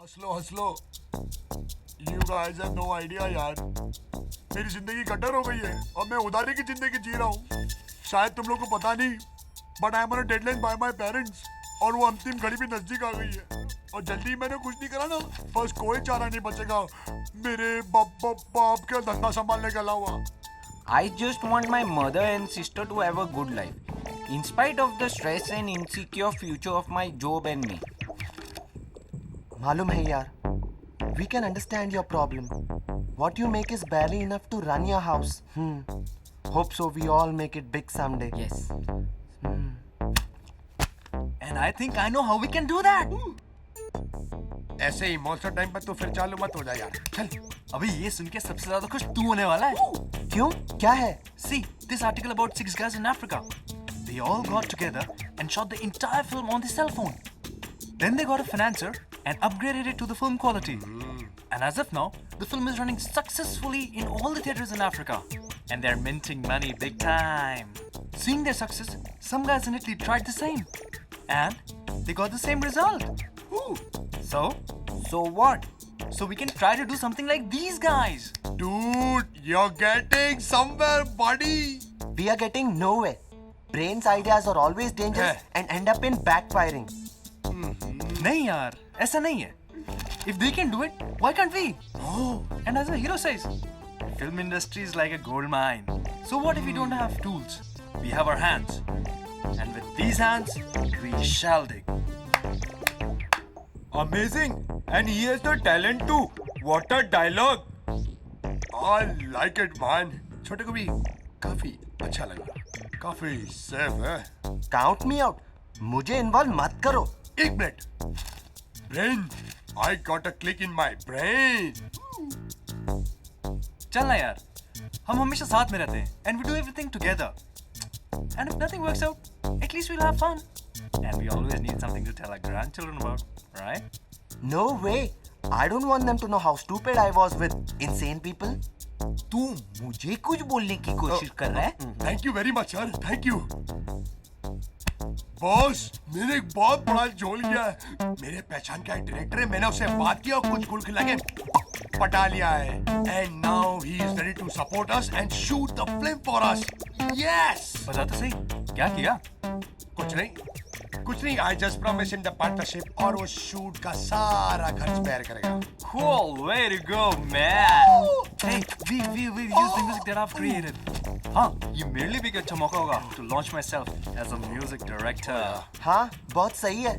हंस लो। You guys have no idea यार। मेरी जिंदगी गटर हो गई है और मैं उधारी की जिंदगी जी रहा हूँ। शायद तुम लोग को पता नहीं, but I am on a deadline by my parents और वो अंतिम घड़ी भी नजदीक आ गई है। और जल्दी मैंने कुछ नहीं करा ना, बस कोई चारा नहीं बचेगा मेरे बाप के धंधा संभालने के अलावा। I just want my mother and sister to have a good life, in spite of the stress and insecure future of my job and me. मालूम है यार, we can understand your problem. What you make is barely enough to run your house. Hope so we all make it big someday. Yes. And I think I know how we can do that. ऐसे ही monster time पर तो फिर चालू मत हो जा यार। चल। अभी ये सुन के सबसे ज्यादा खुश तू होने वाला है। क्यों? क्या है? See, this article about 6 guys in Africa. They all got together and shot the entire film on the cell phone. Then they got a financier and upgraded it to the film quality. And as of now, the film is running successfully in all the theaters in Africa. And they're minting money big time. Seeing their success, some guys in Italy tried the same. And they got the same result. So what? So we can try to do something like these guys. Dude, you're getting somewhere, buddy. We are getting nowhere. Brains ideas are always dangerous and end up in backfiring. नहीं यार, ऐसा नहीं है. If they can do it, why can't we? And as a hero says, film industry is like a gold mine. So what if we don't have tools? We have our hands. And with these hands, we shall dig. Amazing. And he has the talent too. What a dialogue. I like it, man. छोटे को भी काफी अच्छा लगा। काफी safe है। Count me out. मुझे involve मत करो। एक minute. Brain, I got a click in my brain. चल ना यार, हम हमेशा साथ में रहते हैं. And we do everything together. And if nothing works out, at least we'll have fun. And we always need something to tell our grandchildren about, right? No way. I don't want them to know how stupid I was with insane people. तू मुझे कुछ बोलने की कोशिश कर रहा है? Thank you very much, यार. Thank you. बॉस, मैंने एक बहुत बड़ा झोल किया है। मेरे पहचान का एक डायरेक्टर है, मैंने उससे बात किया और कुछ गुल खिला के पटा लिया है। And now he is ready to support us and shoot the film for us. Yes. बता तो सही, क्या किया? कुछ नहीं। I just promised him the partnership और वो शूट का सारा खर्च बेयर करेगा। Cool, way to go, man. Hey, we use the music that I've created. हाँ, ये मेरे लिए भी एक अच्छा मौका होगा to launch myself as a music director. हाँ, बहुत सही है।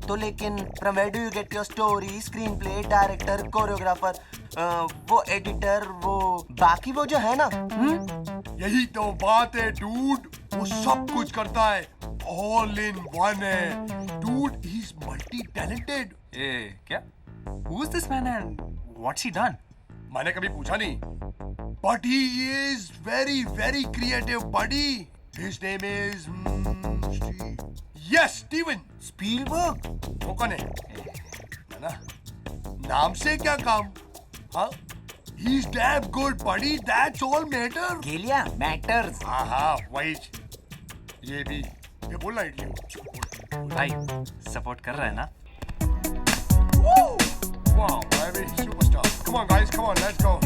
तो लेकिन from where do you get your story, screenplay, director, choreographer, वो editor, वो बाकी वो जो है ना? यही तो बात है, dude. वो सब कुछ करता है। All in one है। Dude, he's multi-talented. क्या? Who is this man and what's he done? मैंने कभी पूछा नहीं। But he is very, very creative, buddy. His name is Yes, Steven Spielberg. वो कौन है? ना नाम से क्या काम? हाँ? He's damn good, buddy. That's all matter. गेलिया matters. हाँ, वही। ये बोलना इडली। भाई, support कर रहा है ना? Wow, baby, superstar. Come on, guys, come on, let's go.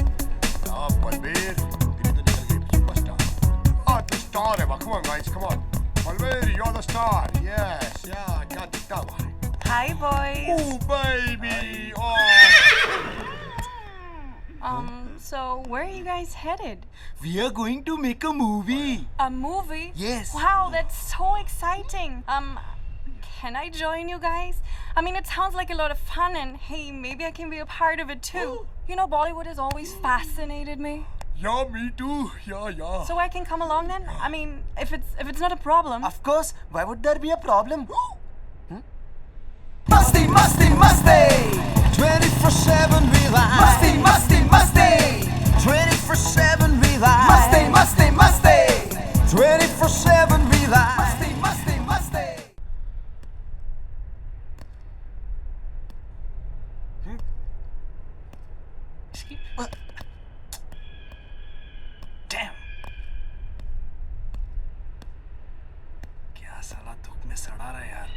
Balveer, superstar. The star है, come on, guys, come on. Balveer, you're the star. Yes, yeah, क्या दिखता है? Hi, boys. Oh, baby. Oh. So where are you guys headed? We are going to make a movie. A movie? Yes. Wow, that's so exciting. Can I join you guys? I mean, it sounds like a lot of fun, and hey, maybe I can be a part of it too. You know, Bollywood has always fascinated me. Yeah, me too. Yeah. So I can come along then? I mean, if it's not a problem. Of course. Why would there be a problem? Musty, musty, musty. 24/7 realize. Musty, musty, musty. 24/7 realize. Musty, musty, musty. 24/7 realize. Musty, musty, musty. Damn. क्या साला धूप में सड़ा रहा है यार.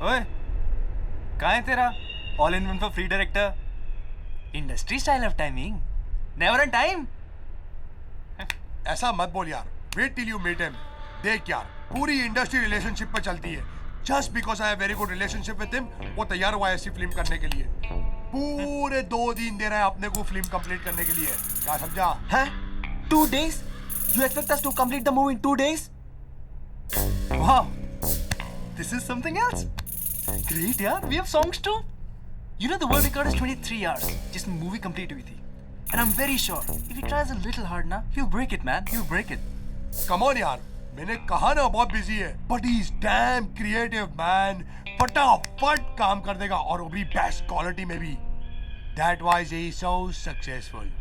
ओए, कहाँ है तेरा all in one for free director? Industry style of timing, never on time. ऐसा मत बोल यार. Wait till you meet him. देख यार, पूरी इंडस्ट्री रिलेशनशिप पे चलती है. Just because I have very good relationship with him, वो तैयार हुआ है ऐसी फिल्म करने के लिए. पूरे 2 दिन दे रहा है अपने को फिल्म कंप्लीट करने के लिए. क्या समझा? Huh? 2 days? You expect us to complete the movie in 2 days? Wow, this is something else. Great यार, we have songs too. You know the world record is 23 hours जिसमें movie complete हुई थी. And I'm very sure if he tries a little hard ना, he'll break it man, he'll break it. Come on यार, मैंने कहा ना बहुत busy है. But he is damn creative man. फटाफट काम कर देगा और वो भी बेस्ट क्वालिटी में भी. That wise he so successful.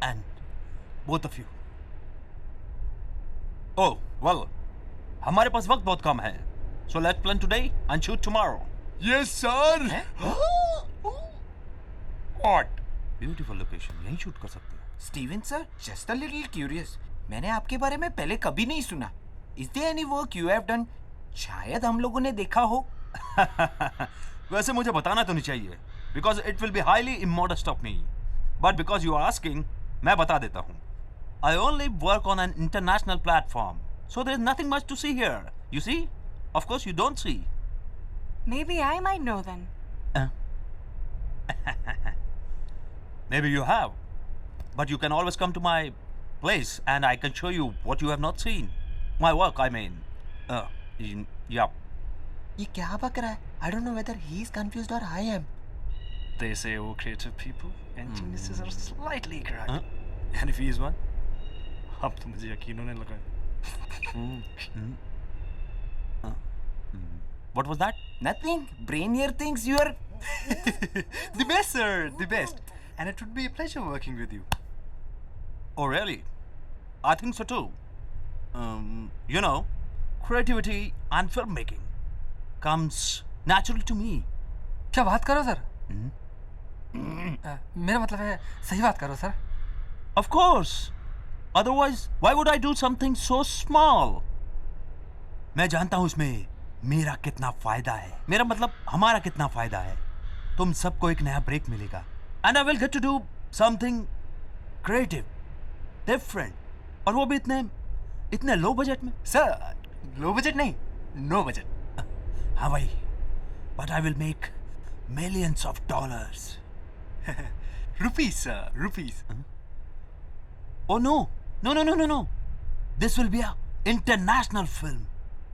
And both of you. Oh, well, हमारे पास वक्त बहुत कम है. So let's plan today and shoot tomorrow. Yes sir. What? Beautiful location. यहीं shoot कर सकते हैं. Steven sir, just a little curious. मैंने आपके बारे में पहले कभी नहीं सुना. Is there any work you have done? शायद हम लोगों ने देखा हो. वैसे मुझे बताना तो नहीं चाहिए, because it will be highly immodest of me. But because you are asking, मैं बता देता हूँ. I only work on an international platform, so there is nothing much to see here. You see? Of course you don't see. Maybe I might know then. Maybe you have, but you can always come to my place and I can show you what you have not seen. My work, I mean. Yeah. ये क्या बक रहा है? I don't know whether he is confused or I am. They say all creative people and geniuses are slightly cracked. And if he is one, अब तो मुझे यकीन होने लगा. What was that? Nothing. Brainier things you are. The best, sir, the best. And it would be a pleasure working with you. Oh, really? I think so too. You know, creativity and filmmaking comes naturally to me. क्या बात करो sir? मेरा मतलब है सही बात करो sir. Of course. Otherwise, why would I do something so small? मैं जानता हूं इसमें मेरा कितना फायदा है. मेरा मतलब हमारा कितना फायदा है. तुम सबको एक नया ब्रेक मिलेगा. And I will get to do something creative, different. और वो भी इतने लो बजट में. सर, लो बजट नहीं, नो बजट. हाँ भाई. But I will make millions of dollars. Rupees, sir, rupees. Oh no. No. This will be a international film.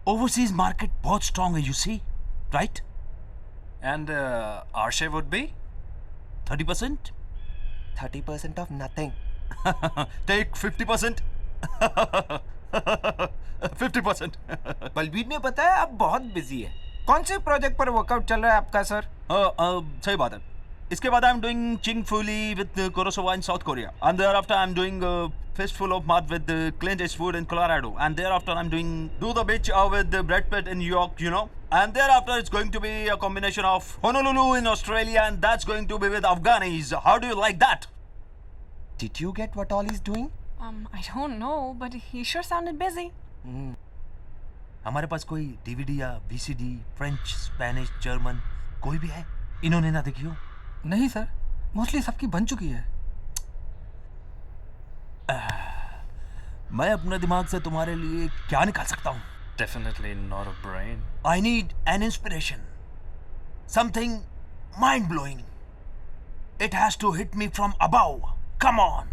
Overseas market बहुत strong है, you see, right? And our share would be? 30%? 30% of nothing. Take 50%. 50%. Balbir ने बताया आप बहुत busy है. कौन से project पर वर्कआउट चल रहा है आपका सर? सही बात है. इसके बाद I'm doing Ching Fuli with Kurosawa in South Korea. And thereafter I'm doing Fistful of Mud with Clint Eastwood in Colorado. And thereafter I'm doing Do the Beach with Brad Pitt in New York, you know. And thereafter, it's going to be a combination of Honolulu in Australia, and that's going to be with Afghanis. How do you like that? Did you get what all he's doing? I don't know, but he sure sounded busy. हमारे पास कोई DVD या VCD, French, Spanish, German कोई भी है? इन्होंने ना देखी हो? नहीं सर, मोस्टली सबकी बन चुकी है। मैं अपने दिमाग से तुम्हारे लिए क्या निकाल सकता हूँ? Definitely not a brain. I need an inspiration. Something mind-blowing. It has to hit me from above. Come on.